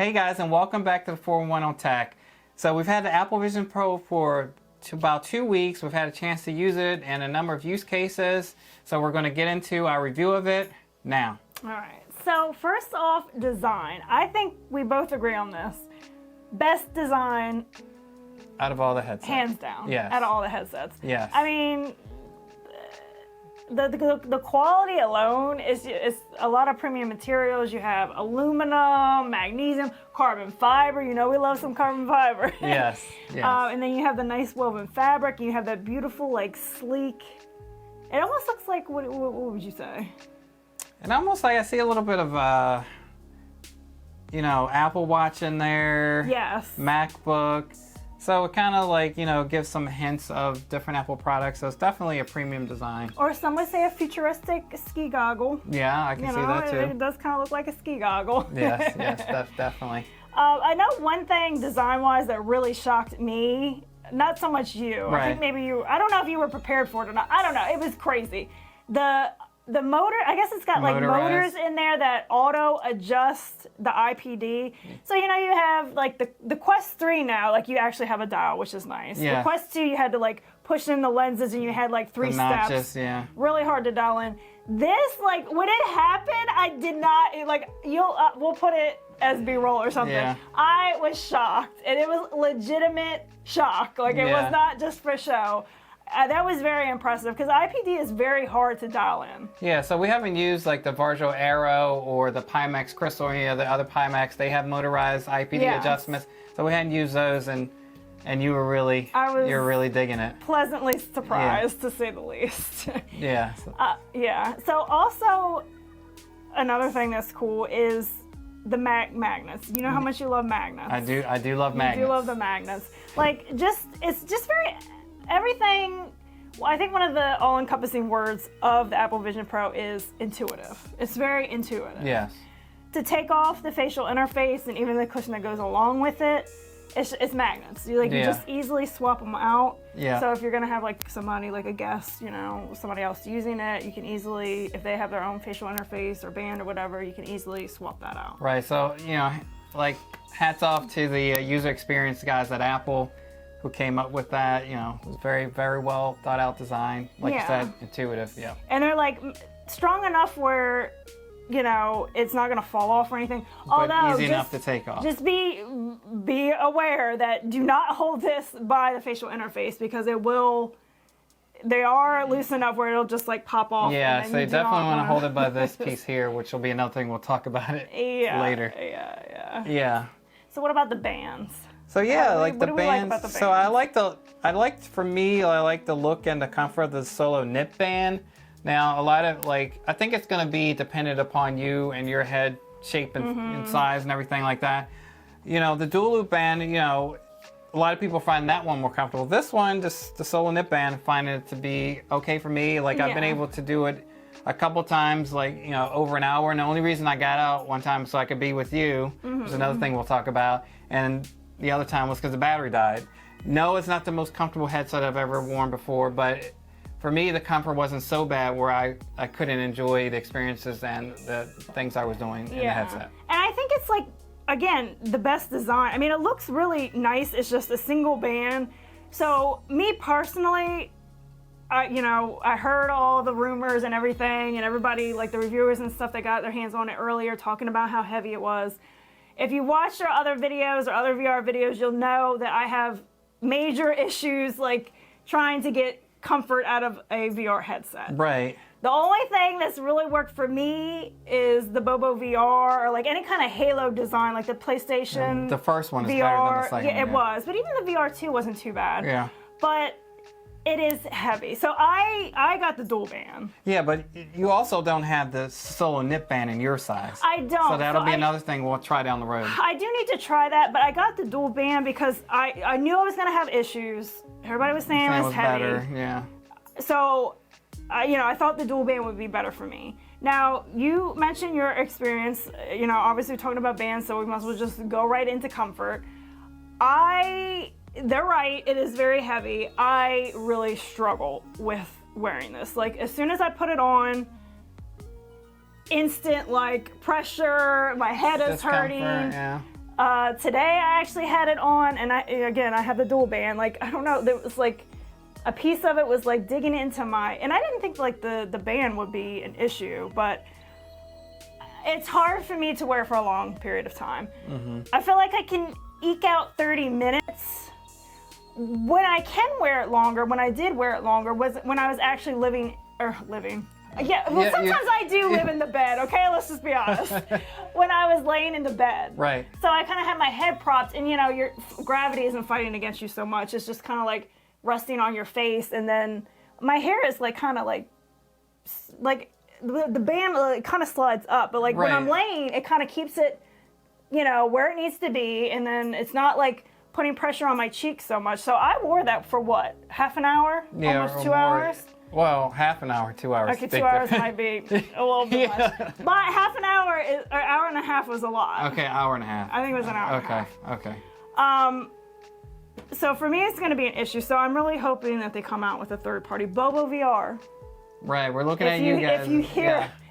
Hey guys, and welcome back to the 411 on Tech. So we've had the Apple Vision Pro for about 2 weeks. We've had a chance to use it and a number of use cases. So we're going to get into our review of it now. All right. So first off, design. I think we both agree on this. Best design out of all the headsets. Hands down. Yes. Out of all the headsets. Yes. I mean, the quality alone is a lot of premium materials. You have aluminum, magnesium, carbon fiber. You know we love some carbon fiber. Yes. Yes. And then you have the nice woven fabric. And you have that beautiful, like, sleek. It almost looks like, what would you say? And almost like I see a little bit of, Apple Watch in there. Yes. MacBook. So it kind of like, gives some hints of different Apple products. So it's definitely a premium design. Or some would say a futuristic ski goggle. Yeah, I can see that too. It does kind of look like a ski goggle. Yes, definitely. I know one thing design-wise that really shocked me, not so much you. Right. I think maybe you, I don't know if you were prepared for it or not. I don't know. It was crazy. The motor, I guess it's got like motors in there that auto adjust the IPD. So, you have like the Quest 3 now, like you actually have a dial, which is nice. Yeah. The Quest 2, you had to like push in the lenses and you had like three steps. Notches, yeah. Really hard to dial in. This, like, when it happened, I did not, like, we'll put it as B-roll or something. Yeah. I was shocked, and it was legitimate shock. Like, it was not just for show. That was very impressive because IPD is very hard to dial in. Yeah, so we haven't used like the Varjo Aero or the Pimax Crystal or any of the other Pimax. They have motorized IPD adjustments, so we hadn't used those, and you were really digging it. Pleasantly surprised, to say the least. Yeah. Yeah. So also, another thing that's cool is the magnets. You know how much you love magnets. I do love magnets. You do love the magnets. Like, it's just very. Everything, I think one of the all-encompassing words of the Apple Vision Pro is intuitive. It's very intuitive. Yes. To take off the facial interface and even the cushion that goes along with it, it's magnets. You just easily swap them out. Yeah. So if you're gonna have like somebody, like a guest, somebody else using it, you can easily, if they have their own facial interface or band or whatever, you can easily swap that out. Right. So like hats off to the user experience guys at Apple who came up with that. It was very, very well thought out design. Like you said, intuitive. Yeah. And they're like strong enough where, it's not gonna fall off or anything. But easy enough to take off. Just be aware that do not hold this by the facial interface because they are loose enough where it'll just like pop off. Yeah, so you definitely want to hold it by this piece here, which will be another thing we'll talk about it later. Yeah. So what about the bands? So yeah, what do we like about the So I like the look and the comfort of the Solo Knit Band. Now a lot of I think it's going to be dependent upon you and your head shape and size and everything like that. The dual loop band, a lot of people find that one more comfortable. This one, just the Solo Knit Band, find it to be okay for me. Like I've been able to do it a couple times, over an hour. And the only reason I got out one time so I could be with you, is another thing we'll talk about. And the other time was because the battery died. No, it's not the most comfortable headset I've ever worn before, but for me, the comfort wasn't so bad where I couldn't enjoy the experiences and the things I was doing in the headset. And I think it's again, the best design. I mean, it looks really nice. It's just a single band. So me personally, I heard all the rumors and everything, and everybody, like the reviewers and stuff that got their hands on it earlier, talking about how heavy it was. If you watched our other videos or other VR videos, you'll know that I have major issues trying to get comfort out of a VR headset. Right. The only thing that's really worked for me is the Bobo VR or any kind of Halo design, like the PlayStation. The first one is VR. better than the second. Yeah, it was. But even the VR 2 wasn't too bad. Yeah. But it is heavy. So I got the dual band. Yeah, but you also don't have the Solo Knit Band in your size. I don't. So that'll be another thing we'll try down the road. I do need to try that, but I got the dual band because I knew I was going to have issues. Everybody was saying it was heavy. Better, yeah. So, I thought the dual band would be better for me. Now, you mentioned your experience, obviously talking about bands, so we might as well just go right into comfort. They're right, it is very heavy. I really struggle with wearing this. As soon as I put it on, instant pressure, my head is hurting. Yeah. Today I actually had it on, and I have the dual band. Like, I don't know, there was like a piece of it was like digging into and I didn't think like the band would be an issue, but it's hard for me to wear for a long period of time. I feel like I can eke out 30 minutes. When I can wear it longer, when I did wear it longer, was when I was actually living. Yeah, well, sometimes I do live in the bed, okay? Let's just be honest. When I was laying in the bed. Right. So I kind of had my head propped, and your gravity isn't fighting against you so much. It's just kind of like resting on your face, and then my hair is like kind of like the band kind of slides up, but like when I'm laying, it kind of keeps it, where it needs to be, and then it's not like putting pressure on my cheeks so much. So I wore that for what, half an hour? Yeah, almost 2 hours? Well, half an hour, 2 hours. Okay, 2 hours might be a little bit much. But half an hour, or hour and a half was a lot. Okay, hour and a half. I think it was an hour and a half. Okay. So for me, it's going to be an issue. So I'm really hoping that they come out with a third party. Bobo VR. Right, we're looking at you guys.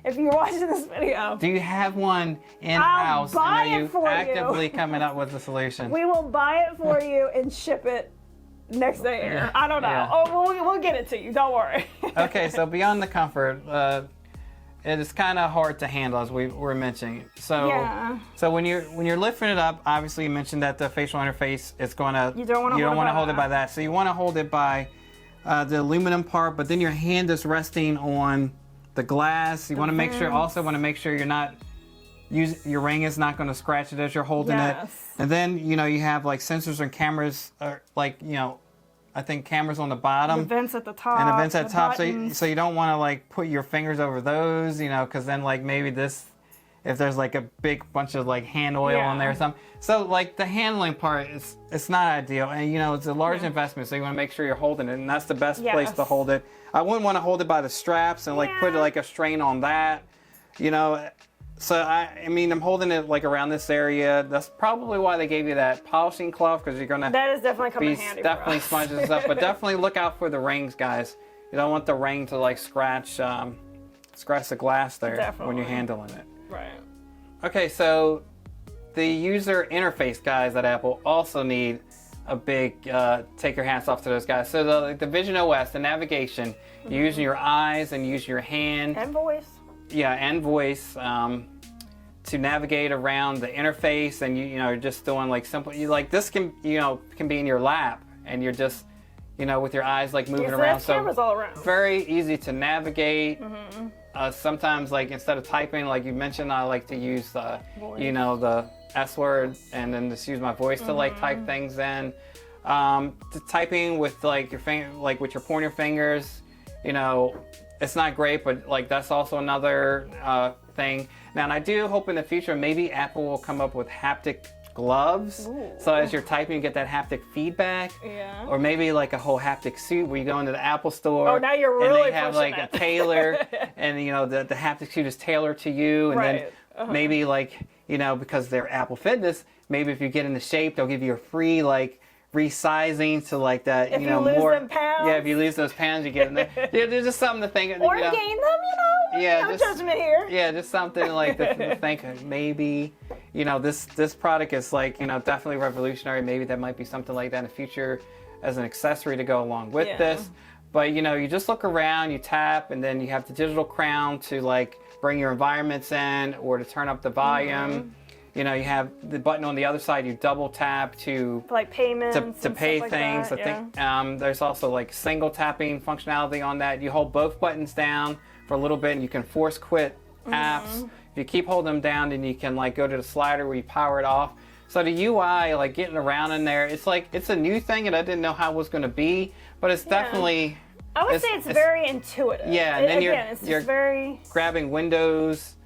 If you're watching this video. Do you have one in-house? I'll buy and it for you actively coming up with a solution? We will buy it for you and ship it next day air. I don't know. Yeah. Oh, we'll get it to you. Don't worry. Okay, so beyond the comfort, it is kind of hard to handle, as we were mentioning. So, so when you're lifting it up, obviously you mentioned that the facial interface is going to. You don't want to hold it by that. So you want to hold it by the aluminum part, but then your hand is resting on the glass. You want to make sure. Also, want to make sure you're not. Your ring is not going to scratch it as you're holding it. And then you have like sensors and cameras, I think cameras on the bottom. The vents at the top. And the vents at the top. Buttons. So you don't want to like put your fingers over those, because then like maybe if there's like a big bunch of like hand oil on there or something. So like the handling part it's not ideal, and it's a large investment. So you want to make sure you're holding it, and that's the best place to hold it. I wouldn't want to hold it by the straps and like put like a strain on that, So I'm holding it like around this area. That's probably why they gave you that polishing cloth, because you're gonna. That is definitely coming handy. Definitely smudges and stuff, but definitely look out for the rings, guys. You don't want the ring to like scratch the glass there when you're handling it. Right. Okay, so the user interface guys at Apple also need a big take your hats off to those guys. So the VisionOS, the navigation, you're using your eyes and use your hand and voice. Yeah, and voice to navigate around the interface, and you're just doing like simple. This can be in your lap, and you're just with your eyes like moving around. So cameras all around. Very easy to navigate. Sometimes like instead of typing, like you mentioned, I like to use the S word and then just use my voice to like type things in. The typing with like your finger, like with your pointer fingers, it's not great, but like that's also another thing. Now, and I do hope in the future maybe Apple will come up with haptic gloves. Ooh. So as you're typing, you get that haptic feedback. Yeah. Or maybe like a whole haptic suit where you go into the Apple store. Oh, now you're really and they have like it. a tailor, and the haptic suit is tailored to you, and then maybe like because they're Apple Fitness, maybe if you get into shape, they'll give you a free like resizing to like that, if you lose more. Them pounds. Yeah, if you lose those pounds, you get in there. Yeah, there's just something to think. Or gain them, Yeah, no judgment here. Yeah, just something like to think maybe, this product is like, definitely revolutionary. Maybe that might be something like that in the future as an accessory to go along with this. But you just look around, you tap, and then you have the digital crown to like bring your environments in or to turn up the volume. You have the button on the other side. You double tap to like payments to pay like things. that, I think there's also like single tapping functionality on that. You hold both buttons down for a little bit, and you can force quit apps. If you keep holding them down, then you can like go to the slider where you power it off. So the UI, like getting around in there, it's like it's a new thing, and I didn't know how it was going to be, but it's definitely. I would say it's very intuitive. Yeah, and then you're very grabbing windows.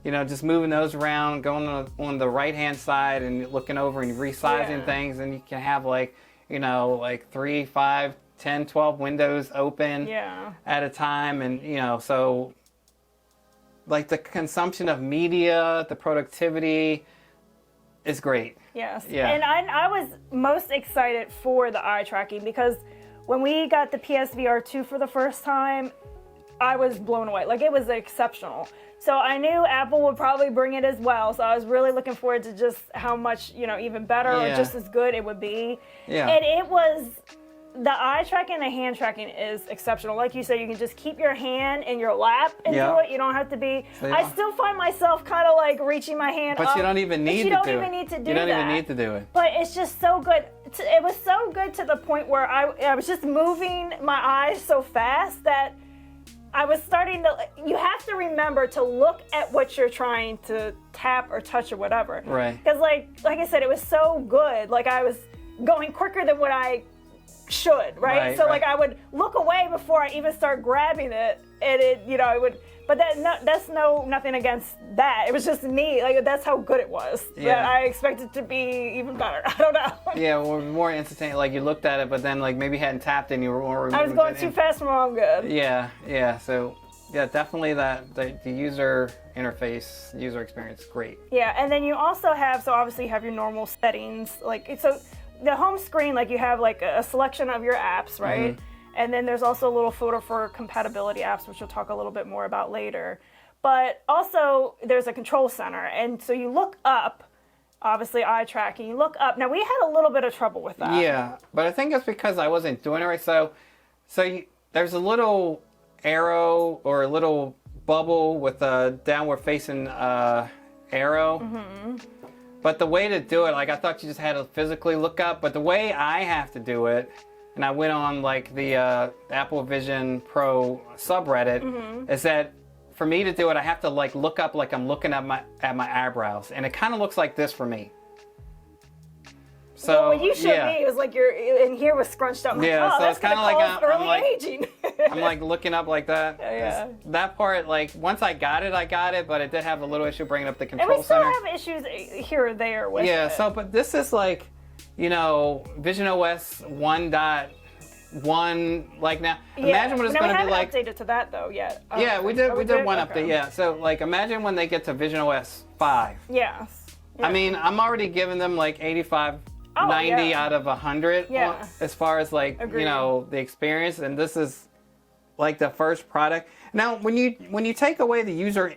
Just moving those around, going on the right-hand side and looking over and resizing things, and you can have like 3, 5, 10, 12 windows open at a time, and so like the consumption of media, the productivity is great. Yes. Yeah. And I was most excited for the eye tracking, because when we got the PSVR 2 for the first time, I was blown away. Like, it was exceptional. So I knew Apple would probably bring it as well. So I was really looking forward to just how much, even better or just as good it would be. Yeah. And it was, the eye tracking and the hand tracking is exceptional. Like you said, you can just keep your hand in your lap and do it. You don't have to be, I still find myself kind of like reaching my hand up. But you don't even need to do it. You don't even need to do that. You don't even need to do it. But it's just so good. It was so good to the point where I was just moving my eyes so fast that I was starting to, you have to remember to look at what you're trying to tap or touch or whatever. Right. Because like I said, it was so good. Like I was going quicker than what I should, right? So like I would look away before I even start grabbing it, and it would, but that's nothing against that. It was just me, like that's how good it was. Yeah. That I expected to be even better. I don't know. Yeah, well, more instantaneous. Like you looked at it, but then like maybe hadn't tapped and you were more. I was going too fast for my own good. Yeah. So yeah, definitely the user interface, user experience, great. Yeah, and then you also have, so obviously you have your normal settings, like so. The home screen, like you have like a selection of your apps, right? Mm-hmm. And then there's also a little folder for compatibility apps, which we'll talk a little bit more about later. But also there's a control center. And so you look up, obviously eye tracking, you look up. Now we had a little bit of trouble with that. Yeah, but I think it's because I wasn't doing it right. So there's a little arrow or a little bubble with a downward facing arrow. Mm-hmm. But the way to do it, like I thought you just had to physically look up, but the way I have to do it, and I went on like the Apple Vision Pro subreddit, is that for me to do it, I have to like look up like I'm looking at my eyebrows, and it kind of looks like this for me. So well, when you showed me, it was like your in here was scrunched up. Yeah, so it's kind of like early aging. I'm like looking up like that. Yeah. That part, like once I got it, but it did have a little issue bringing up the control center. And we still have issues here or there with it. So but this is like, VisionOS 1.1 like now. Yeah. Imagine what it's going to be like. We haven't updated to that though yet. Yeah, we did one update. Yeah, so like imagine when they get to VisionOS 5. Yes. Yeah. I mean, I'm already giving them like 85. 90 out of 100 as far as like the experience, and this is like the first product. Now when you take away the user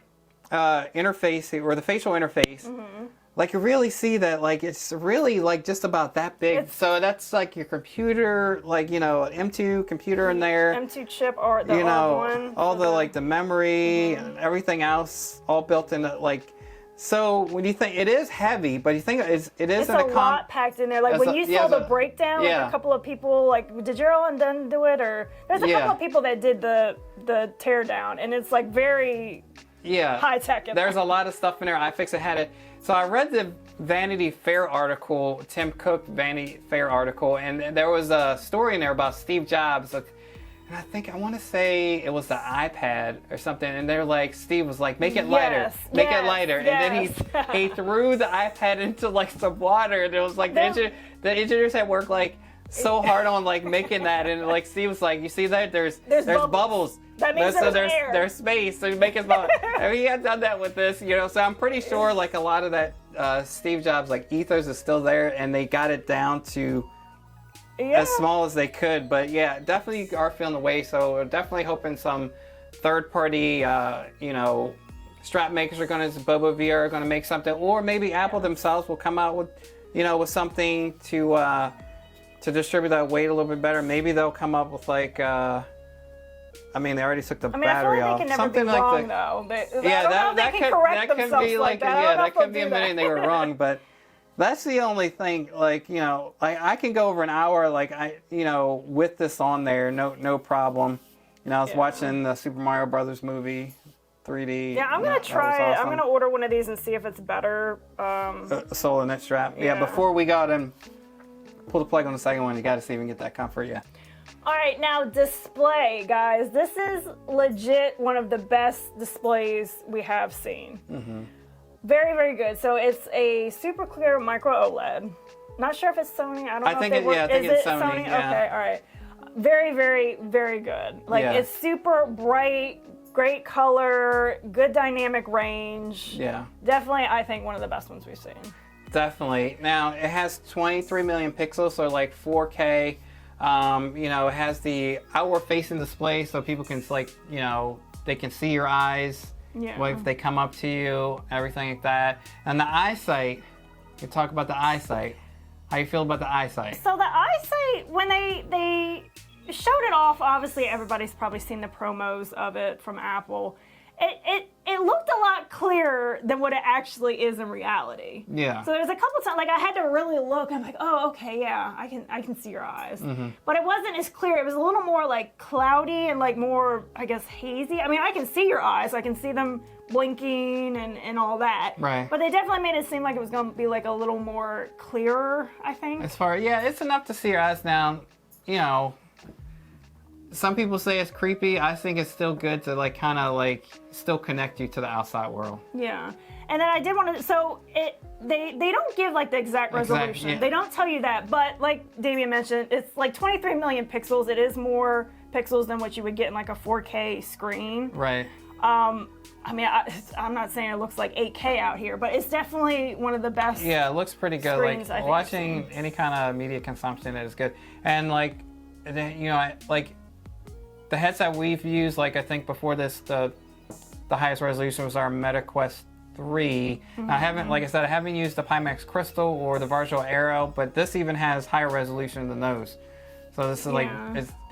interface or the facial interface, like you really see that like it's really like just about that big. So that's like your computer, like M2 computer in there, M2 chip or the R1, all the like the memory and everything else all built into like. So when you think it is heavy, but you think it's a lot packed in there. Like when you saw the breakdown, like a couple of people, like did Gerald and Dunn do it, or there's a couple of people that did the tear down, and it's like very high tech. There's a lot of stuff in there. iFixit had it. So I read the Vanity Fair article, Tim Cook Vanity Fair article, and there was a story in there about Steve Jobs. And I want to say it was the iPad or something, and they're like, Steve was like, make it lighter, make it lighter, and then he threw the iPad into like some water, and it was like the engineers had worked like so hard on like making that, and like Steve was like, you see that there's bubbles. That means there's space, so you make it bubble. I mean, he had done that with this, so I'm pretty sure like a lot of that Steve Jobs like ethos is still there, and they got it down to. As small as they could, but yeah, definitely are feeling the way. So we're definitely hoping some third-party, strap makers are going to, Bobo VR are going to make something, or maybe Apple themselves will come out with, with something to distribute that weight a little bit better. Maybe they'll come up with like, I mean, they already took the battery off. They can never be wrong, though. That could be admitting they were wrong, but. That's the only thing, like, I can go over an hour, like, with this on there, no problem. I was watching the Super Mario Brothers movie, 3D. Yeah, I'm going to try it. I'm going to order one of these and see if it's better. Solar net strap. Yeah, before we got in, pull the plug on the second one, you got to see if we can get that comfort, All right, now display, guys. This is legit one of the best displays we have seen. Mm-hmm. Very, very good. So it's a super clear micro OLED. Not sure if it's Sony. I think it's Sony. Yeah. Okay, all right. Very, very, very good. Like it's super bright, great color, good dynamic range. Yeah. Definitely, I think one of the best ones we've seen. Definitely. Now it has 23 million pixels, so like 4K. It has the outward facing display, so people can they can see your eyes. Yeah. What if they come up to you, everything like that. And the eyesight, you talk about the eyesight. How you feel about the eyesight? So the eyesight, when they showed it off, obviously everybody's probably seen the promos of it from Apple. It looked a lot clearer than what it actually is in reality. Yeah. So there's a couple times, like I had to really look. I'm like, oh, okay, yeah, I can see your eyes. Mm-hmm. But it wasn't as clear. It was a little more like cloudy and like more, I guess, hazy. I mean, I can see your eyes. I can see them blinking and all that. Right. But they definitely made it seem like it was going to be like a little more clearer, I think. As far, yeah, it's enough to see your eyes now. You know, some people say it's creepy. I think it's still good to like kind of like still connect you to the outside world. Yeah. And then I did want to, so they don't give like the exact resolution. Yeah. They don't tell you that, but like Damien mentioned, it's like 23 million pixels. It is more pixels than what you would get in like a 4K screen. Right. I mean, I'm not saying it looks like 8K out here, but it's definitely one of the best. Yeah, it looks pretty good. Screens, Like watching any kind of media consumption is good. And like, you know, like the headset we've used, like I think before this, the highest resolution was our Meta Quest 3. Mm-hmm. I haven't, like I said, I haven't used the Pimax Crystal or the Virtual Aero, but this even has higher resolution than those. So this is like,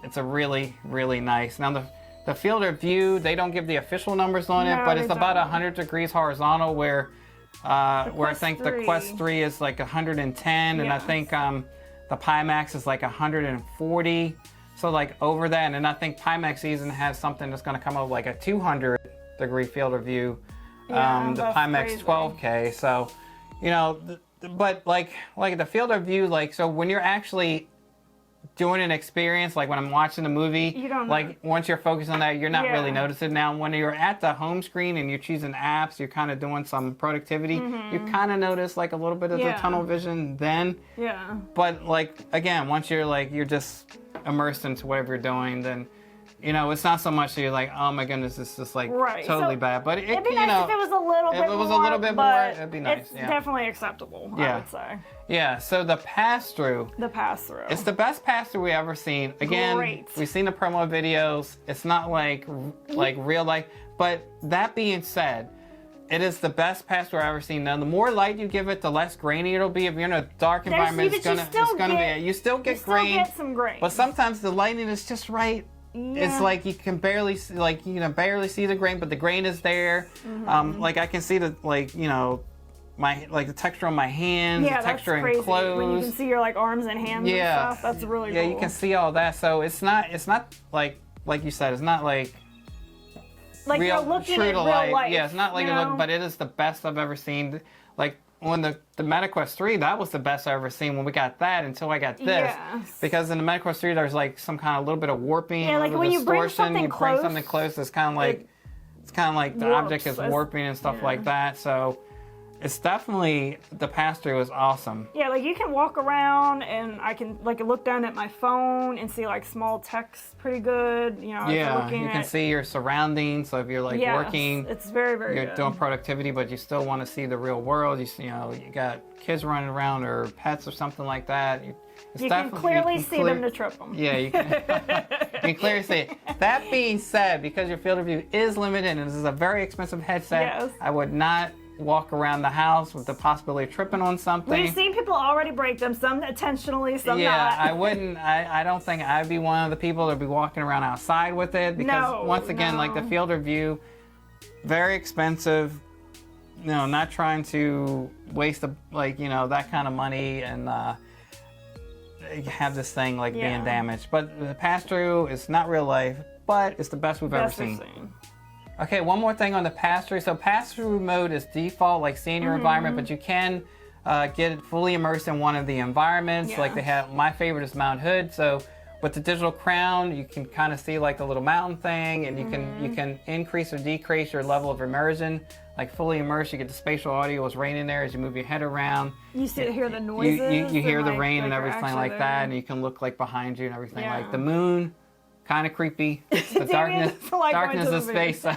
it's a really, really nice. Now the field of view, they don't give the official numbers on it, but it's about 100 degrees horizontal, where I think the Quest 3 is like 110, and I think the Pimax is like 140. So like over that, and then I think Pimax even has something that's going to come up like a 200 degree field of view. The Pimax crazy. 12K. So, you know, but like the field of view, like, so when you're actually doing an experience, like when I'm watching a movie, You don't like once you're focused on that, you're not really Yeah. noticing. Now, when you're at the home screen and you're choosing apps, you're kind of doing some productivity, you kind of notice like a little bit of the tunnel vision then. Yeah. But like, again, once you're just immersed into whatever you're doing, then, you know, it's not so much that you're like, oh my goodness, it's just like totally So, bad. But It'd be nice if it was a little bit more. If it was a little bit more, but it'd be nice. It's Yeah. definitely acceptable, I Yeah. would say. Yeah. So the pass-through. The pass-through. It's the best pass-through we've ever seen. Again, Great. we've seen the promo videos. It's not like real life. But that being said, it is the best pass-through I've ever seen. Now, the more light you give it, the less grainy it'll be. If you're in a dark environment, you still get- you still get you still grain. get some grain. But sometimes the lighting is just right. Yeah. It's like you can barely see, like, you know, barely see the grain, but the grain is there. Like I can see the, like, you know, the texture on my hands, Yeah, the texture that's crazy. in clothes. When you can see your like arms and hands and stuff. That's really Yeah, cool. you can see all that. So it's not like you said, it's not like like real, you're looking true at to real life. life. Yeah, it's not like you it know? look, but it is the best I've ever seen. Like on the Meta Quest 3, that was the best I've ever seen when we got that until I got this. Yes. Because in the Meta Quest 3, there's like some kind of little bit of warping, Yeah, a like little when bit you of bring distortion. something You bring close, something close, it's kind of like the warps. object is That's- warping and stuff yeah. like that. So it's definitely, the pass-through is awesome. Yeah, like you can walk around and I can like look down at my phone and see like small text pretty good. You know, if you're Yeah, looking you can at, see your surroundings. So if you're like Yes, working, it's very, very you're good. doing productivity, but you still want to see the real world. You know, you got kids running around or pets or something like that. It's You can definitely- clearly you can see them to trip them. Yeah, you can, you can clearly see it. That being said, because your field of view is limited and this is a very expensive headset, Yes. I would not walk around the house with the possibility of tripping on something. We've seen people already break them, some intentionally, some Yeah, not. I wouldn't. I don't think I'd be one of the people that would be walking around outside with it because No, once again, like the no. field of view, very expensive. You know, not trying to waste that kind of money and have this thing like Yeah. being damaged. But the pass-through is not real life, but it's the best we've ever Best we've seen. seen. Okay, one more thing on the pass-through. So pass-through mode is default, like seeing your environment, but you can get it fully immersed in one of the environments. Yeah. Like they have, my favorite is Mount Hood. So with the digital crown, you can kind of see like the little mountain thing, and you can increase or decrease your level of immersion. Like fully immersed, you get the spatial audio is raining there as you move your head around. You hear the noises. You hear and, the like, rain and you're everything actually like there. that, and you can look like behind you and everything. Yeah. Like the moon, kind of creepy. It's the Damien darkness, doesn't like going darkness to of the moon. space.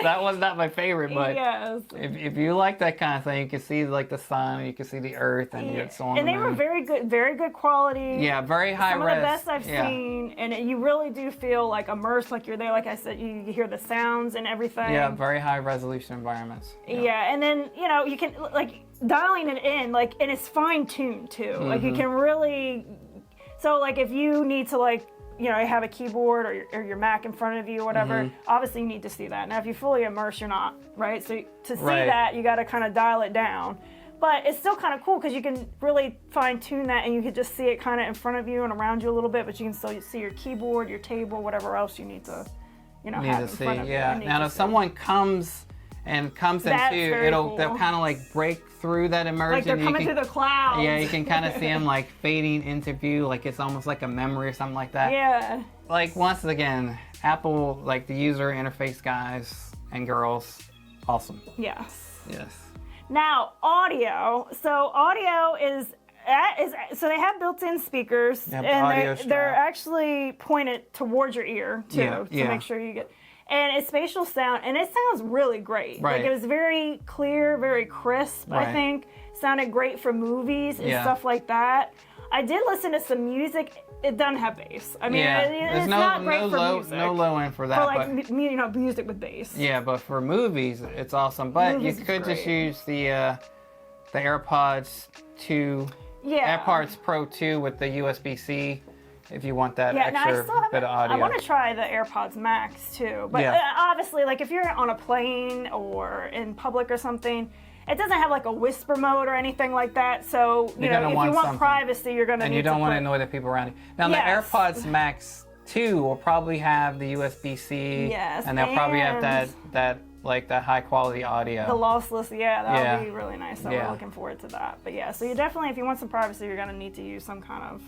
That was not my favorite, but yes. if you like that kind of thing, you can see like the sun, you can see the earth, and it's on and the they were moon. very good quality. Yeah, very high Some res. of the best I've seen, and you really do feel like immersed, like you're there. Like I said, you hear the sounds and everything. Yeah, very high resolution environments. Yeah, and then you can like dialing it in, like, and it's fine tuned too. Like you can really, so like if you need to like you have a keyboard or your Mac in front of you or whatever, obviously you need to see that. Now if you fully immerse, you're not, right? So to see that, you got to kind of dial it down. But it's still kind of cool because you can really fine tune that, and you can just see it kind of in front of you and around you a little bit, but you can still see your keyboard, your table, whatever else you need to, have in front of you. Yeah. Now if someone comes into, they'll kind of like break through that immersion. Like they're coming through the clouds. Yeah, you can kind of see them like fading into view, like it's almost like a memory or something like that. Yeah. Like once again, Apple, like the user interface guys and girls, awesome. Yes. Yes. Now audio. So audio is so they have built-in speakers, and they're actually pointed towards your ear too, to make sure you get. And it's spatial sound, and it sounds really great. Right. Like it was very clear, very crisp. Right. I think sounded great for movies and stuff like that. I did listen to some music. It doesn't have bass. I mean, it's not great for music. No low end for that. For like music with bass. Yeah, but for movies, it's awesome. But you could just use the AirPods 2, AirPods Pro 2 with the USB-C. If you want that extra bit of audio. I want to try the AirPods Max too. But obviously, like if you're on a plane or in public or something, it doesn't have like a whisper mode or anything like that. So, if you want privacy, you're going to need to. And you don't want to annoy the people around you. Now, the AirPods Max 2 will probably have the USB-C. Yes. And they'll probably have that like that high quality audio. The lossless, that'll be really nice. So we're looking forward to that. But so you definitely, if you want some privacy, you're going to need to use some kind of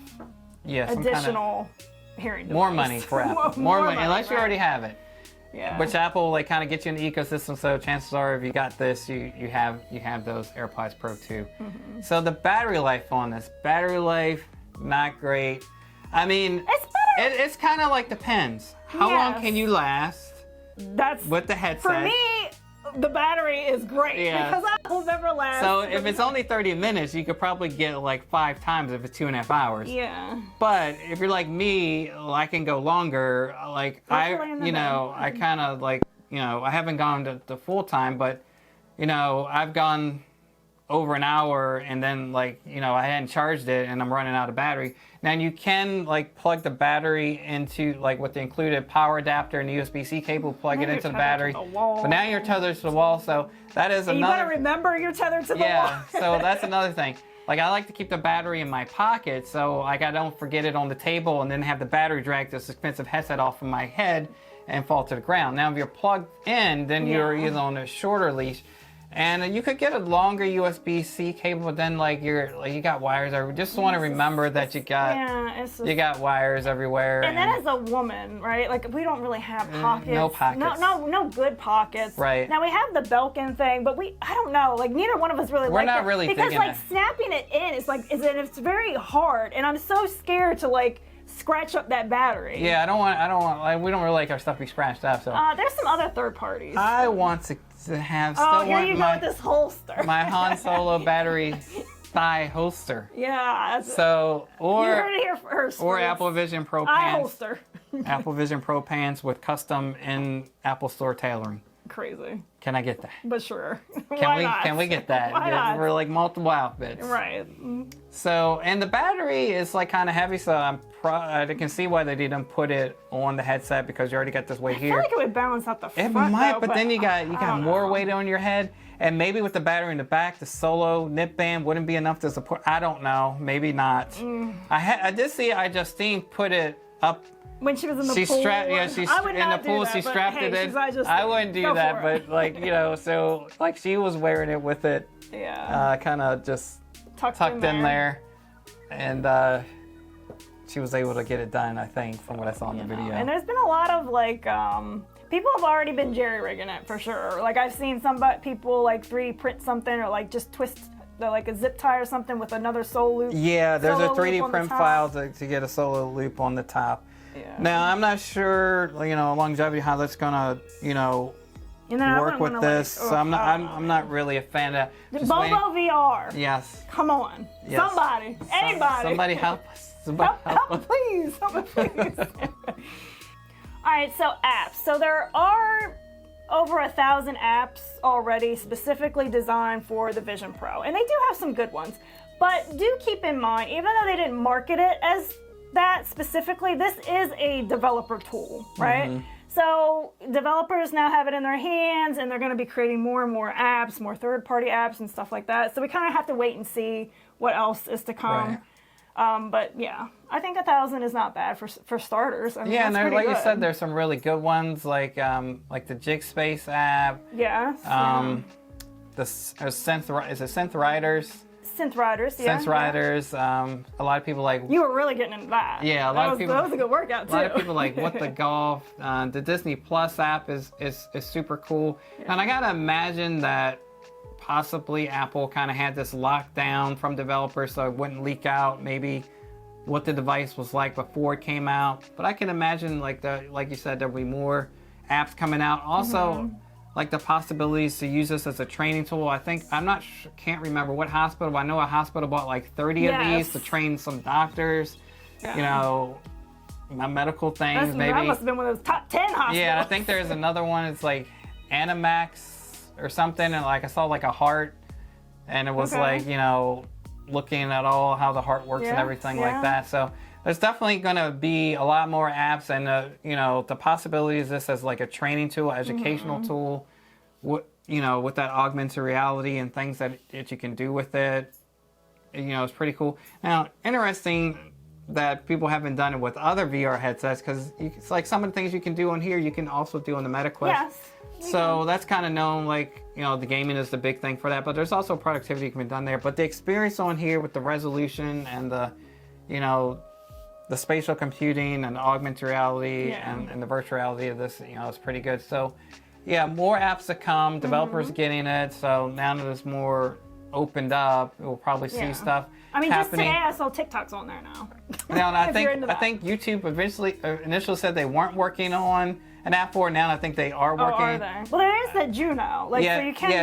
additional hearing device. More money for Apple. more money, unless you already have it. Yeah. Which Apple like kind of gets you in the ecosystem, so chances are if you got this, you have those AirPods Pro 2. So the battery life on this, not great. I mean, it's better. It's kind of like depends. How long can you last? That's with the headset. For me, the battery is great because Apple's never lasts. So if it's only 30 minutes, you could probably get like 5 times if it's 2.5 hours. Yeah. But if you're like me, I can go longer. Like I kind of like, I haven't gone to full time, but I've gone over an hour and then I hadn't charged it and I'm running out of battery. Now you can like plug the battery into like with the included power adapter and the USB-C cable, plug it into the battery. But now you're tethered to the wall, so that is another. You gotta remember you're tethered to the wall. Yeah, so that's another thing. Like I like to keep the battery in my pocket, so like I don't forget it on the table and then have the battery drag this expensive headset off of my head and fall to the ground. Now if you're plugged in, then you're either on a shorter leash. And you could get a longer USB-C cable, but then you got wires everywhere. Just want to remember that you got wires everywhere. And then as a woman, right? Like we don't really have pockets. No pockets. No good pockets. Right. Now we have the Belkin thing, but I don't know. Like neither one of us really. We're not really because digging it. Snapping it in it's very hard, and I'm so scared to scratch up that battery. Yeah, I don't want. We don't really like our stuff to be scratched up. So there's some other third parties. I want to have. Here you go with this holster. My Han Solo battery thigh holster. Yeah. So you heard it here first. Or Apple Vision Pro eye pants. Holster. Apple Vision Pro pants with custom in Apple Store tailoring. Crazy. Can I get that? But sure. Can we get that? Why not? For like multiple outfits. Right. So, and the battery is like kind of heavy, so I can see why they didn't put it on the headset because you already got this weight here. I feel like it would balance out the front. It might, though, but then you got more weight on your head, and maybe with the battery in the back, the solo nip band wouldn't be enough to support. I don't know. Maybe not. I did see Justine put it up. When she was in the pool. She's in the pool. She strapped it in. I wouldn't do that, but so she was wearing it with it. Yeah. Kind of just tucked in there, and she was able to get it done. I think from what I saw in the video. And there's been a lot of people have already been jerry-rigging it for sure. Like I've seen some people 3D print something or just twist. Like a zip tie or something with another solo loop. Yeah, there's a 3D print file to get a solo loop on the top. Yeah. Now I'm not sure, longevity how that's gonna, And then I work wouldn't with wanna, this. like, So I'm not really a fan of just Bobo VR. Yes. Come on. Yes. Somebody. Anybody. Somebody help us. Somebody help us. please. Help me, please. All right, so apps. So there are over 1,000 apps already specifically designed for the Vision Pro. And they do have some good ones. But do keep in mind, even though they didn't market it as that specifically, this is a developer tool, right? Mm-hmm. So developers now have it in their hands, and they're going to be creating more and more apps, more third-party apps and stuff like that. So we kind of have to wait and see what else is to come. Right. But yeah, I think 1,000 is not bad for starters. I mean, Yeah, and that's like pretty you said, good. there's some really good ones like the Jig Space app. Yeah. The Synth is it Synth Riders? Synth Riders. Yeah. Synth Riders. A lot of people like. You were really getting into that. Yeah, a lot of people. That was a good workout too. A lot of people like What the Golf. The Disney Plus app is super cool. Yeah. And I gotta imagine that possibly Apple kind of had this lockdown from developers so it wouldn't leak out maybe what the device was like before it came out. But I can imagine like you said, there'll be more apps coming out. Also, like the possibilities to use this as a training tool. I think can't remember what hospital, but I know a hospital bought like 30 of these to train some doctors. Yeah. You know, medical things. Maybe that must have been one of those top 10 hospitals. Yeah, I think there's another one. It's like Animax or something, and like I saw like a heart, and it was like, you know, looking at all how the heart works and everything like that. So there's definitely going to be a lot more apps, and you know, the possibilities of this as like a training tool, educational tool, you know, with that augmented reality and things that you can do with it, you know, it's pretty cool. Now, interesting that people haven't done it with other VR headsets, because it's like some of the things you can do on here, you can also do on the MetaQuest. Yes. So that's kind of known, like, you know, the gaming is the big thing for that, but there's also productivity can be done there. But the experience on here with the resolution and the, you know, the spatial computing and the augmented reality and the virtual reality of this, you know, is pretty good. So, yeah, more apps to come. Developers getting it. So now that it's more opened up, we'll probably see stuff. I mean, happening. just today I saw TikTok's on there now. Now, and I think YouTube initially said they weren't working on an app for it. Now I think they are working. Oh, are they? Well, there is that Juno. Like,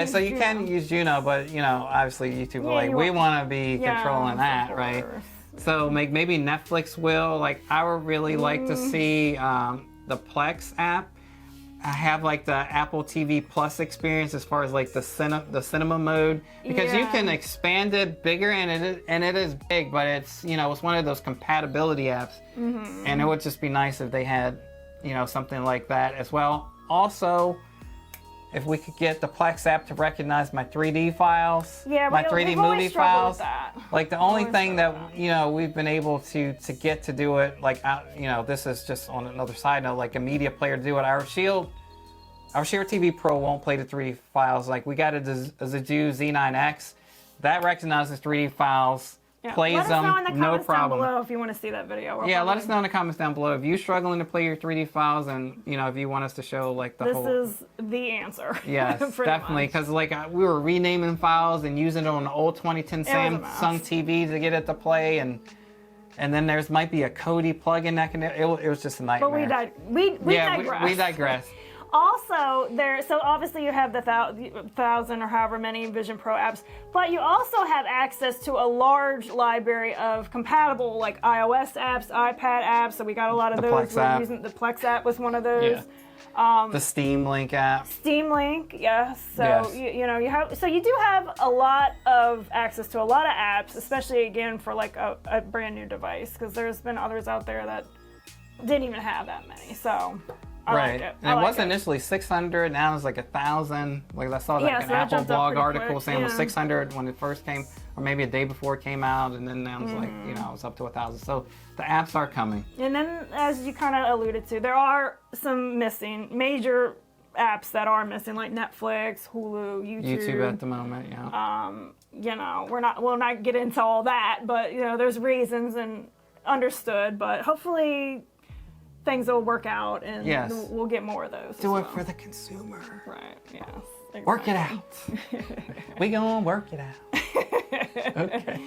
so you can use Juno. Juno, but you know, obviously YouTube are like, we want to be controlling that, right? So maybe Netflix will. Like, I would really like to see the Plex app. I have like the Apple TV Plus experience as far as like the cinema mode, because you can expand it bigger, and it is big, but it's, you know, it's one of those compatibility apps, and it would just be nice if they had, you know, something like that as well. Also, if we could get the Plex app to recognize my 3D files, my 3D movie files. Like the only thing that, you know, we've been able to get to do it, like, you know, this is just on another side note, like a media player to do it. Our Shield TV Pro won't play the 3D files. Like, we got a Zaju Z9X that recognizes 3D files. Plays them, no problem. Down below if you want to see that video. Let us know in the comments down below if you're struggling to play your 3D files, and you know, if you want us to show like the whole. This is the answer. Yes, definitely, because like we were renaming files and using it on an old 2010 Samsung TV to get it to play, and then might be a Kodi plugin that can. It was just a nightmare. But we digress. We digress. Also, so obviously you have the 1,000 or however many Vision Pro apps, but you also have access to a large library of compatible, like iOS apps, iPad apps. So we got a lot of those. We're using the Plex app was one of those. Yeah. The Steam Link app. Steam Link, yes. So you know, you do have a lot of access to a lot of apps, especially again for like a brand new device, because there's been others out there that didn't even have that many. So. I like it. And it was initially 600, now it's like 1,000. Like I saw like an Apple blog article saying it was 600 when it first came, or maybe a day before it came out, and then now it's like, you know, it's up to 1,000. So the apps are coming. And then, as you kind of alluded to, there are some major apps that are missing, like Netflix, Hulu, YouTube. YouTube at the moment, you know, we'll not get into all that, but you know, there's reasons and understood, but hopefully things will work out, and we'll get more of those. Do it for the consumer. Right, yes. Exactly. Work it out. We gonna work it out. Okay.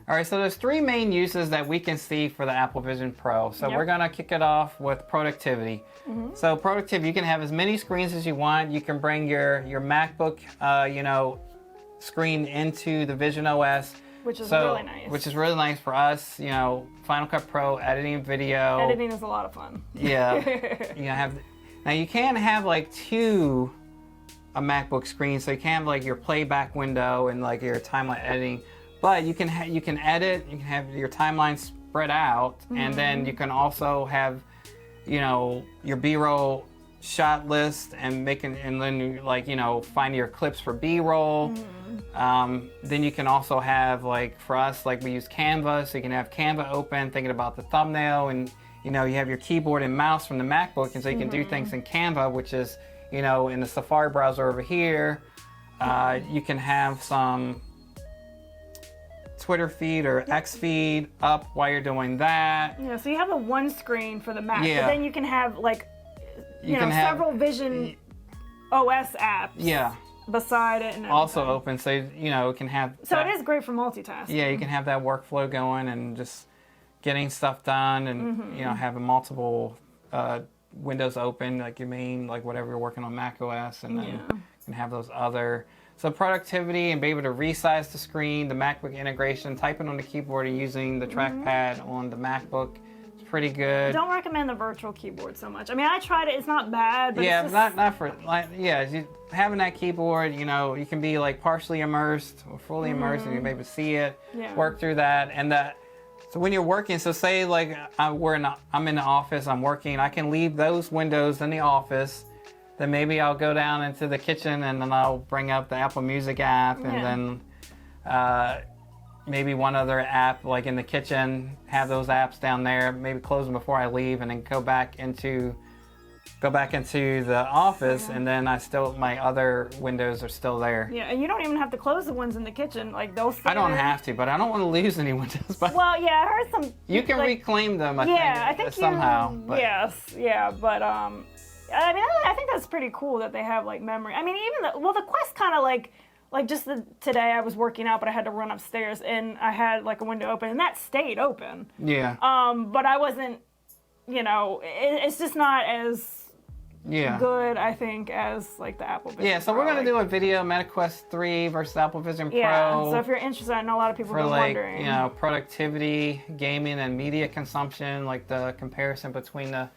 All right, so there's 3 main uses that we can see for the Apple Vision Pro. So Yep. we're gonna kick it off with productivity. So productivity, you can have as many screens as you want. You can bring your MacBook, screen into the VisionOS. Which is really nice. Which is really nice for us, Final Cut Pro, editing video. Editing is a lot of fun. Yeah. Now you can have like 2 MacBook screens, so you can have like your playback window and like your timeline editing. But you can edit, you can have your timeline spread out, and then you can also have, your B-roll shot list and then you find your clips for B-roll. Then you can also have, like for us, like we use Canva, so you can have Canva open, thinking about the thumbnail, and you have your keyboard and mouse from the MacBook, and so you can do things in Canva, which is in the Safari browser over here. You can have some Twitter feed or X feed up while you're doing that. Yeah, so you have a one screen for the Mac, Yeah. but then you can have like can have several Vision OS apps beside it and also everything. open, so it can have So that, it is great for multitasking. yeah, you can have that workflow going and just getting stuff done, and having multiple windows open, like your main, like whatever you're working on Mac OS, and then you can have those other. So productivity, and be able to resize the screen, the MacBook integration, typing on the keyboard and using the trackpad on the MacBook. It's pretty good. Don't recommend the virtual keyboard so much. I mean, I tried it. It's not bad, but Yeah, it's just, not for having that keyboard. You can be like partially immersed or fully immersed, and you maybe see it, work through that, and that. So when you're working, so say like I'm in the office, I'm working, I can leave those windows in the office. Then maybe I'll go down into the kitchen, and then I'll bring up the Apple Music app, and then maybe one other app like in the kitchen, have those apps down there, maybe close them before I leave, and then go back into the office, and then my other windows are still there. Yeah, and you don't even have to close the ones in the kitchen. Like those. I don't have to, but I don't want to lose any windows. But Well, yeah, I heard some. you can reclaim them, I think somehow. But Yes, yeah, but I mean, I think that's pretty cool that they have like memory. I mean, even the Quest kind of like just today I was working out, but I had to run upstairs and I had like a window open, and that stayed open. Yeah. But I wasn't, it's just not as good, I think, as like the Apple Vision. Yeah, so Pro. we're gonna do a video, MetaQuest 3 versus Apple Vision Pro. Yeah. So if you're interested, I know a lot of people for have been wondering. Productivity, gaming, and media consumption, like the comparison between the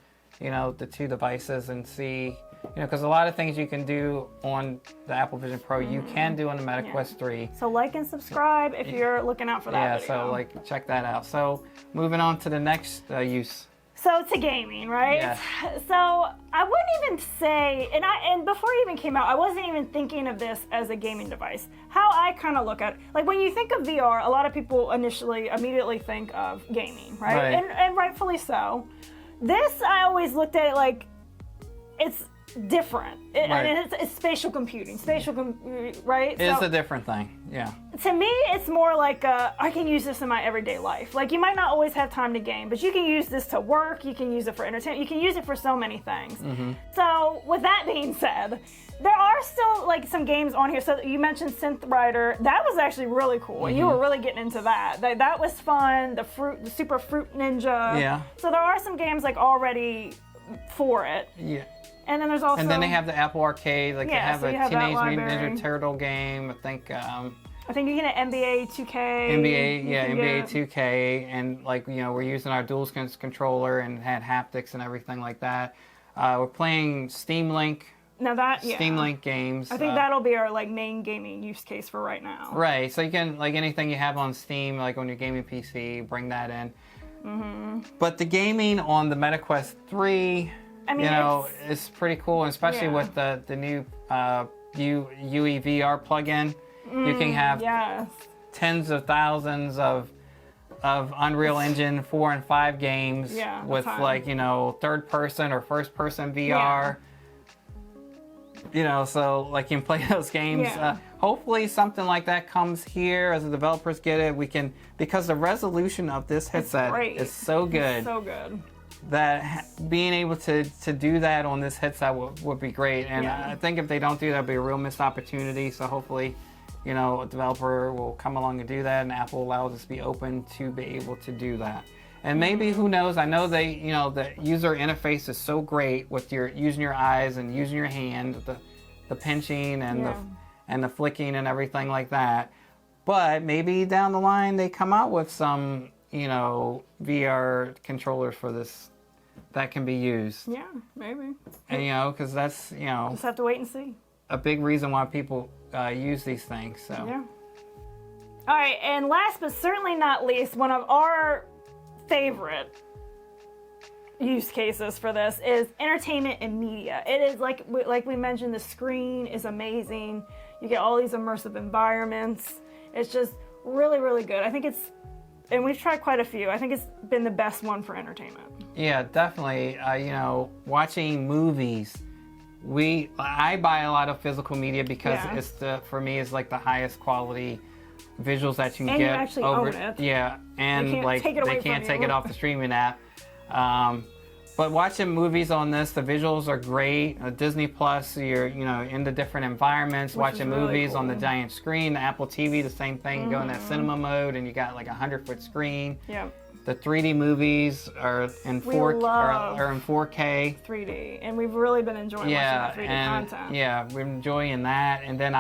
two devices, and see, because a lot of things you can do on the Apple Vision Pro, you can do on the MetaQuest 3. So like and subscribe if you're looking out for that video. So check that out. So moving on to the next use. So to gaming, right? Yeah. So I wouldn't even say, and before it even came out, I wasn't even thinking of this as a gaming device. How I kind of look at it, like when you think of VR, a lot of people immediately think of gaming, right? And rightfully so. This, I always looked at it like it's different. And it's spatial computing. Right? It's a different thing, yeah. To me, it's more like I can use this in my everyday life. Like, you might not always have time to game, but you can use this to work, you can use it for entertainment, you can use it for so many things. So, with that being said, there are still like some games on here. So you mentioned Synth Rider. That was actually really cool. You were really getting into that. That was fun. The Super Fruit Ninja. Yeah. So there are some games like already for it. Yeah. And then there's also. And then they have the Apple Arcade. Like they have so a you have Teenage that Mutant library. Ninja Turtle game. I think you get an NBA 2K. NBA 2K, and we're using our DualSense controller and had haptics and everything like that. We're playing Steam Link. Now that Steam Link games. I think that'll be our main gaming use case for right now. Right. So you can anything you have on Steam, like on your gaming PC, bring that in. But the gaming on the MetaQuest 3, I mean, it's pretty cool, and especially with the new UE VR plugin. You can have tens of thousands of Unreal Engine 4 and 5 games with third person or first person VR. So you can play those games. Hopefully something like that comes here as the developers get it. We can, because the resolution of this headset is so good. It's so good. That being able to do that on this headset would be great. And I think if they don't do that, it'd be a real missed opportunity. So hopefully you know, a developer will come along and do that, and Apple allows us to be open to be able to do that. And maybe, who knows, I know they, you know, the user interface is so great with your using your eyes and using your hand, the pinching and the flicking and everything like that. But maybe down the line they come out with some, you know, VR controllers for this that can be used. Yeah, maybe. And, you know, because that's, you know, Just have to wait and see. a big reason why people use these things. So. Yeah. All right, and last but certainly not least, one of our favorite use cases for this is entertainment and media. It is like we mentioned, the screen is amazing. You get all these immersive environments. It's just really, really good. I think it's, and we've tried quite a few. I think it's been the best one for entertainment. Yeah, definitely. You know, watching movies. I buy a lot of physical media because it's for me it's like the highest quality visuals that you can get. You actually over own it. Yeah, and they can't take it off the streaming app. But watching movies on this, the visuals are great. Disney Plus, you're in the different environments, watching really movies on cool. the giant screen. The Apple TV, the same thing, go in that cinema mode, and you got like a 100-foot screen. Yeah. The 3D movies are in 4K. 3D, and we've really been enjoying watching that 3D content. Yeah, we're enjoying that. And then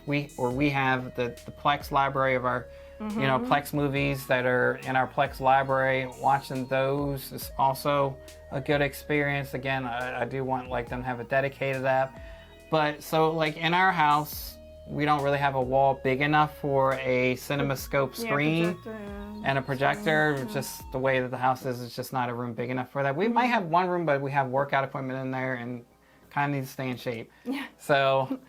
we have the Plex library of our Plex movies that are in our Plex library. Watching those is also a good experience. Again, I do want them to have a dedicated app. But so like in our house, we don't really have a wall big enough for a CinemaScope screen and a projector. Just the way that the house is, it's just not a room big enough for that. We might have one room, but we have workout equipment in there and kind of need to stay in shape. Yeah. So,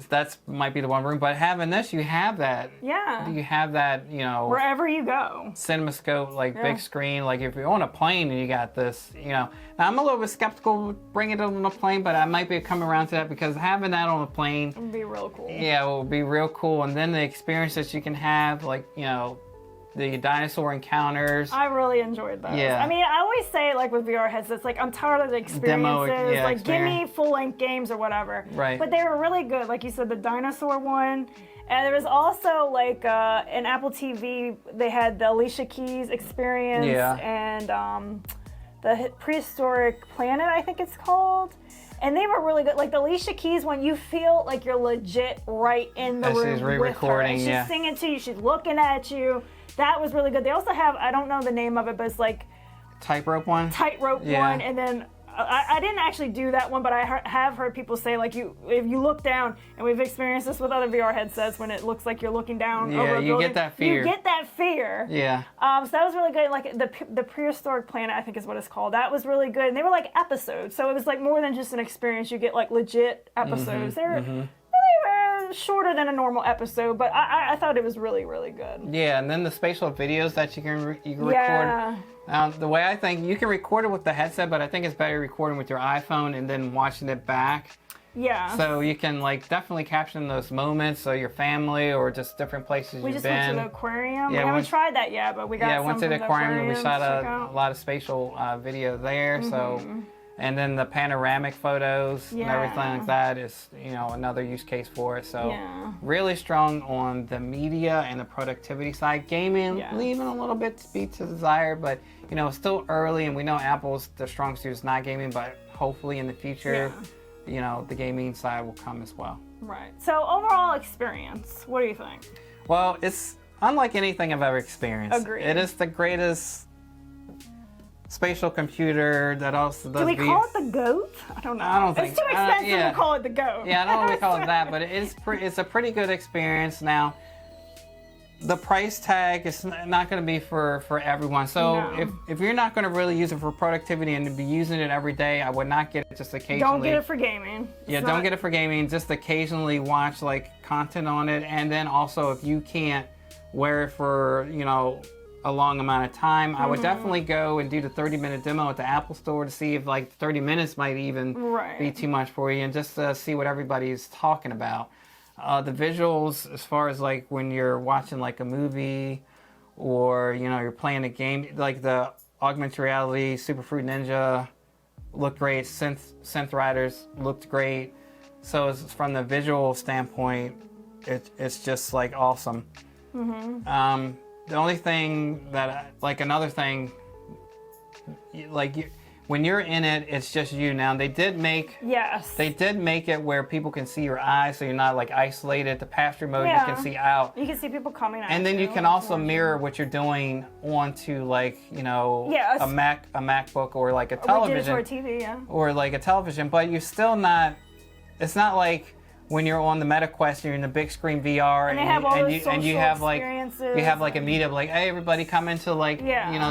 that's might be the one room. But having this, you have that. Yeah. You have that, wherever you go. CinemaScope, big screen. Like if you're on a plane and you got this, Now I'm a little bit skeptical bringing it on a plane, but I might be coming around to that because having that on a plane. It would be real cool. Yeah, it would be real cool. And then the experience that you can have, the dinosaur encounters. I really enjoyed those. Yeah. I mean, I always say, with VR headsets, I'm tired of the experiences. Give me full-length games or whatever. Right. But they were really good. Like you said, the dinosaur one. And there was also, an Apple TV, they had the Alicia Keys experience. Yeah. And the Prehistoric Planet, I think it's called. And they were really good. Like the Alicia Keys one, you feel like you're legit right in the room she's re-recording, with her. And she's singing to you. She's looking at you. That was really good. They also have, I don't know the name of it, but it's Tightrope one? Tightrope one. And then I didn't actually do that one, but I have heard people say, if you look down, and we've experienced this with other VR headsets, when it looks like you're looking down over a building. Get that fear. You get that fear. Yeah. So that was really good. The Prehistoric Planet, I think is what it's called. That was really good. And they were episodes. So it was more than just an experience. You get legit episodes. They were shorter than a normal episode, but I thought it was really, really good. Yeah, and then the spatial videos that you can record. Yeah. Now, the way I think, you can record it with the headset, but I think it's better recording with your iPhone and then watching it back. Yeah. So you can definitely caption those moments, so your family or just different places you've been. We just went to the aquarium. Yeah, we haven't tried that yet, but we got some went to the aquarium and we shot a lot of spatial video there. So. And then the panoramic photos and everything like that is, another use case for it. So really strong on the media and the productivity side. Gaming, leaving a little bit to be to desire, but it's still early, and we know Apple's the strong suit is not gaming, but hopefully in the future, the gaming side will come as well. Right. So overall experience, what do you think? Well, it's unlike anything I've ever experienced. Agreed. It is the greatest spatial computer that also does. Do we call it the GOAT? I don't know. I don't think it's too expensive to call it the GOAT. Yeah, I don't know if we call it that, but it's a pretty good experience. Now, the price tag is not going to be for everyone. So if you're not going to really use it for productivity and to be using it every day, I would not get it just occasionally. Don't get it for gaming. Don't get it for gaming. Just occasionally watch content on it, and then also if you can't wear it for a long amount of time, I would definitely go and do the 30-minute demo at the Apple Store to see if 30 minutes might even be too much for you, and just see what everybody's talking about. The visuals, as far as when you're watching a movie or you're playing a game, the augmented reality Super Fruit Ninja looked great, Synth Riders looked great. So from the visual standpoint, it's just like awesome. The only thing that another thing, when you're in it, it's just you. Now they did make it where people can see your eyes, so you're not like isolated. The pass-through mode, you can see out. You can see people coming out. And then you can also mirror what you're doing onto a MacBook or like a television. We did it for a TV, yeah. Or like a television, but you're still not. It's not like when you're on the Meta Quest, you're in the big screen VR, and you have like experiences. you have like a meetup, like, hey, everybody, come into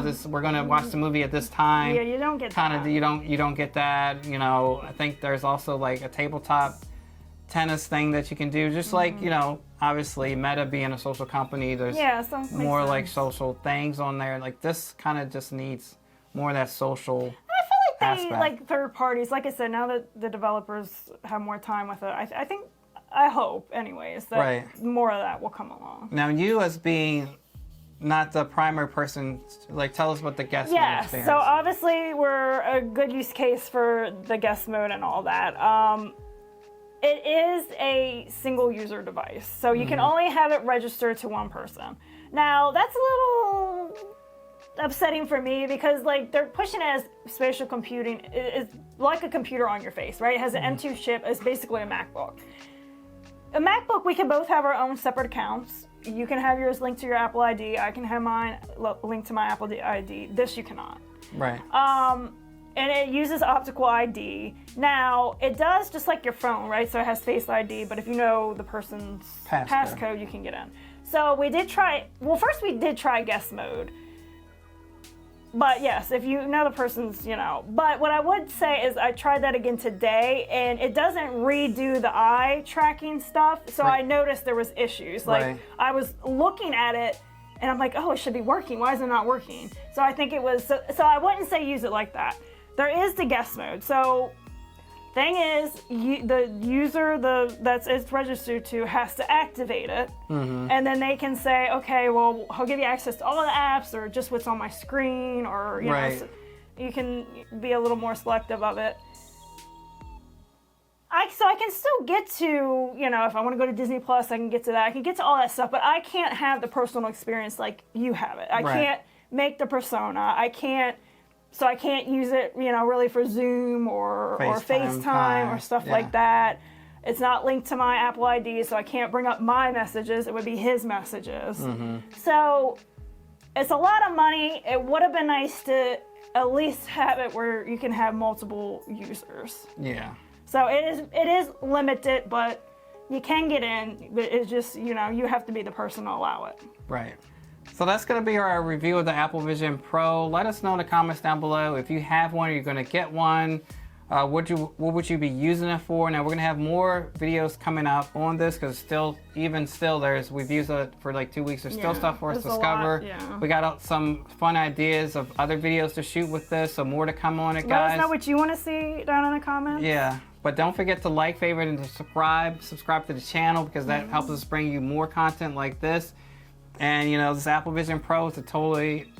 this. We're gonna watch the movie at this time. Yeah, you don't get that. You don't get that. I think there's also like a tabletop tennis thing that you can do. Just like obviously Meta being a social company, there's more like social things on there. Like this kind of just needs more of that social. Like third parties, like I said, now that the developers have more time with it, I hope anyways that more of that will come along. Now you, as being not the primary person, like, tell us what the guest mode experience. So obviously we're a good use case for the guest mode and all that. It is a single user device, so you can only have it registered to one person. Now that's a little upsetting for me because like they're pushing it as spatial computing. It's like a computer on your face, right? It has an M2 chip. It's basically a MacBook. A MacBook, we can both have our own separate accounts. You can have yours linked to your Apple ID. I can have mine linked to my Apple ID. This you cannot. Right. And it uses optical ID. Now, it does just like your phone, right? So it has Face ID, but if you know the person's passcode, you can get in. So we did try, first we did try guest mode. But yes, if you know the person's, But what I would say is I tried that again today, and it doesn't redo the eye tracking stuff. So I noticed there was issues. Like I was looking at it, and I'm like, oh, it should be working. Why is it not working? So I think it was. So I wouldn't say use it like that. There is the guest mode. So thing is, the user that's it's registered to has to activate it, and then they can say, okay, well, I'll give you access to all the apps or just what's on my screen, or so you can be a little more selective of it. So I can still get to, if I want to go to Disney Plus, I can get to that. I can get to all that stuff, but I can't have the personal experience like you have it. I can't make the persona. I can't use it, really for Zoom or FaceTime or stuff like that. It's not linked to my Apple ID, so I can't bring up my messages. It would be his messages. So it's a lot of money. It would have been nice to at least have it where you can have multiple users. Yeah. So it is limited, but you can get in. But it's just, you have to be the person to allow it. Right. So that's going to be our review of the Apple Vision Pro. Let us know in the comments down below if you have one or you're going to get one. What would you be using it for? Now we're going to have more videos coming up on this because we've used it for like 2 weeks. There's still stuff for us to discover. We got some fun ideas of other videos to shoot with this, so more to come on it, guys. Let us know what you want to see down in the comments. Yeah. But don't forget to like, favorite, and to subscribe to the channel because that helps us bring you more content like this. And this Apple Vision Pro is a totally,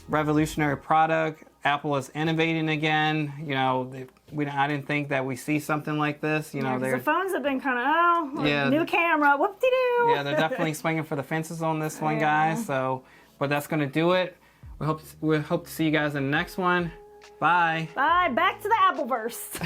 revolutionary product. Apple is innovating again. I didn't think that we see something like this. The phones have been kind of new camera, whoop-de-doo. Yeah, they're definitely swinging for the fences on this one, guys. So, but that's gonna do it. We hope to see you guys in the next one. Bye. Bye. Back to the Appleverse.